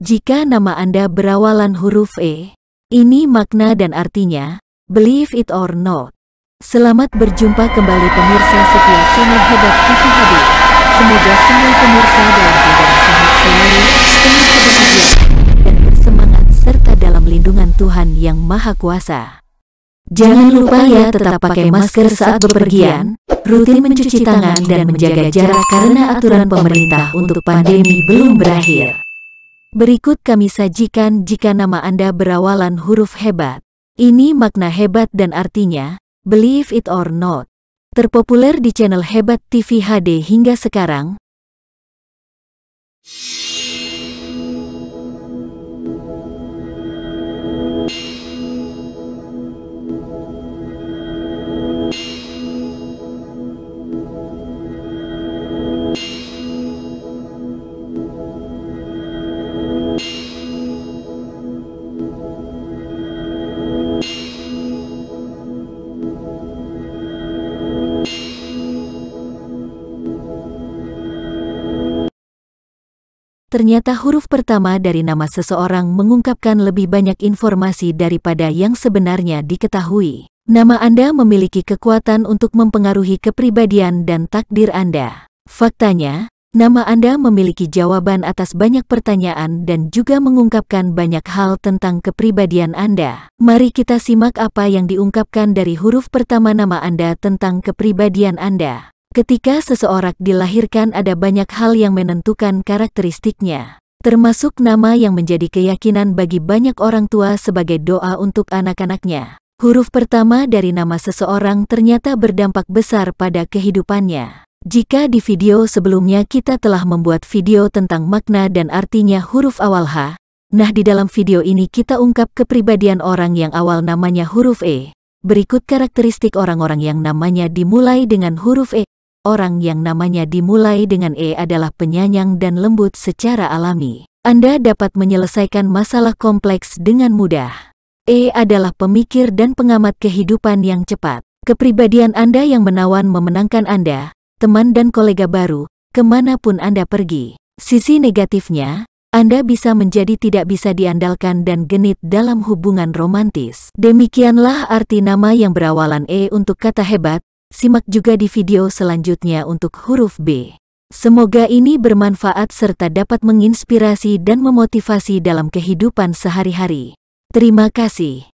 Jika nama Anda berawalan huruf E, ini makna dan artinya, believe it or not. Selamat berjumpa kembali pemirsa setia channel Hebat TV HD. Semoga semua pemirsa dalam keadaan sehat selalu, penuh kebahagiaan, dan bersemangat serta dalam lindungan Tuhan yang Maha Kuasa. Jangan lupa ya tetap pakai masker saat bepergian, rutin mencuci tangan dan menjaga jarak karena aturan pemerintah untuk pandemi belum berakhir. Berikut kami sajikan jika nama Anda berawalan huruf hebat. Ini makna hebat dan artinya, believe it or not. Terpopuler di channel Hebat TV HD hingga sekarang. Ternyata huruf pertama dari nama seseorang mengungkapkan lebih banyak informasi daripada yang sebenarnya diketahui. Nama Anda memiliki kekuatan untuk mempengaruhi kepribadian dan takdir Anda. Faktanya, nama Anda memiliki jawaban atas banyak pertanyaan dan juga mengungkapkan banyak hal tentang kepribadian Anda. Mari kita simak apa yang diungkapkan dari huruf pertama nama Anda tentang kepribadian Anda. Ketika seseorang dilahirkan ada banyak hal yang menentukan karakteristiknya, termasuk nama yang menjadi keyakinan bagi banyak orang tua sebagai doa untuk anak-anaknya. Huruf pertama dari nama seseorang ternyata berdampak besar pada kehidupannya. Jika di video sebelumnya kita telah membuat video tentang makna dan artinya huruf awal H, nah di dalam video ini kita ungkap kepribadian orang yang awal namanya huruf E. Berikut karakteristik orang-orang yang namanya dimulai dengan huruf E. Orang yang namanya dimulai dengan E adalah penyayang dan lembut secara alami. Anda dapat menyelesaikan masalah kompleks dengan mudah. E adalah pemikir dan pengamat kehidupan yang cepat. Kepribadian Anda yang menawan memenangkan Anda, teman dan kolega baru, kemanapun Anda pergi. Sisi negatifnya, Anda bisa menjadi tidak bisa diandalkan dan genit dalam hubungan romantis. Demikianlah arti nama yang berawalan E untuk kata hebat. Simak juga di video selanjutnya untuk huruf B. Semoga ini bermanfaat serta dapat menginspirasi dan memotivasi dalam kehidupan sehari-hari. Terima kasih.